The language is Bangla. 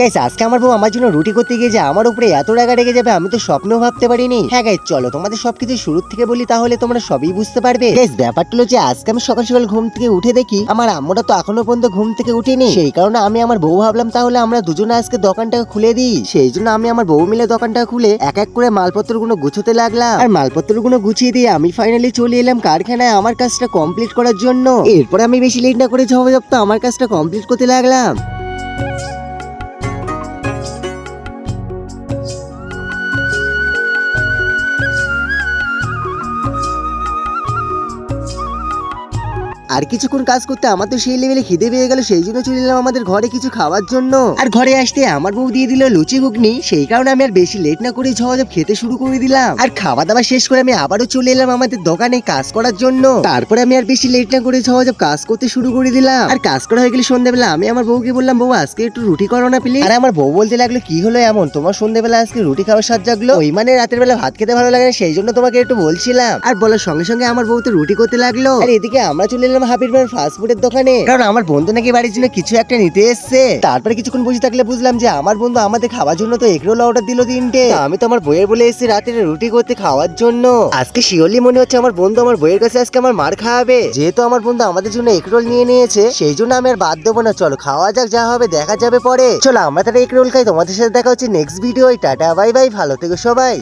গাইস আজকে আমার বউ আমার জন্য রুটি করতে গিয়ে যে আমার উপরে এত রাগা রেগে যাবে আমি তো স্বপ্নেও ভাবতে পারিনি। হ্যাঁ গাইস চলো তোমাদের সবকিছু শুরু থেকে বলি, তাহলে তোমরা সবই বুঝতে পারবে। গাইস ব্যাপারটা হলো যে আজকে আমি সকাল সকাল ঘুম থেকে উঠে দেখি আমার আম্মুরা তো এখনো পর্যন্ত ঘুম থেকে উঠেনি। সেই কারণে আমি আমার বউ ভাবলাম তাহলে আমরা দুজনে আজকে দোকানটাকে খুলে দিই। সেই জন্য আমি আমার বউ মিলে দোকানটা খুলে এক এক করে মালপত্রগুলো গুছোতে লাগলাম। আর মালপত্রগুলো গুছিয়ে দিয়ে আমি ফাইনালি চলে এলাম কারখানায় আমার কাজটা কমপ্লিট করার জন্য। এরপর আমি বেশি লেট না করে ঝপঝপ আমার কাজটা কমপ্লিট করতে লাগলাম। আর কিছুক্ষণ কাজ করতে আমার তো সেই লেভেলে খিদে পেয়ে গেল, সেই জন্য চলে এলাম আমাদের ঘরে কিছু খাওয়ার জন্য। আর ঘরে আসতে আমার বউ দিয়ে দিল লুচি ঘুগনি, সেই কারণে আমি আর বেশি লেট না করে ঝপঝপ খেতে শুরু করে দিলাম। আর খাওয়া দাওয়া শেষ করে আমি আবারও চলে এলাম আমাদের দোকানে কাজ করার জন্য। তারপরে আমি আর বেশি লেট না করে ঝপঝপ কাজ করতে শুরু করে দিলাম। আর কাজ করা হয়ে গেলে সন্ধ্যাবেলা আমি আমার বউকে বললাম, বউ আজকে একটু রুটি করো না প্লিজ। আর আমার বউ বলতে লাগলো, কি হলো এমন, তোমার সন্ধ্যাবেলা আজকে রুটি খাওয়ার স্বাদ জাগলো? ওই মানে রাতের বেলা ভাত খেতে ভালো লাগে না, সেই জন্য তোমাকে একটু বলছিলাম। আর বলার সঙ্গে সঙ্গে আমার বউ তো রুটি করতে লাগলো। আর এদিকে আমরা চলে এলাম হাবির ভাইয়ের ফাস্টফুডের দোকানে, কারণ আমার বন্ধু নাকি বাড়ির জন্য কিছু একটা নিতে এসছে। তারপরে কিছুক্ষণ বসে থাকলে বুঝলাম যে আমার বন্ধু আমাদের খাওয়ার জন্য তো এগরোল অর্ডার দিল 3টে। আমি তো আমার বইয়ের বলে এসেছি রাতের রুটি করতে খাওয়ার জন্য। আজকে শিওরলি মনে হচ্ছে আমার বন্ধু আমার বইয়ের কাছে আজকে আমার মার খাওয়াবে। যেহেতু আমার বন্ধু আমাদের জন্য এগরোল নিয়ে নিয়েছে, সেই জন্য আমি আর বাদ দেবো না। চলো খাওয়া যাক, যা হবে দেখা যাবে পরে। চলো আমরা তাহলে এগরোল খাই। তোমাদের সাথে দেখা হচ্ছে next video. Tata bye bye, ভালো থেকো সবাই।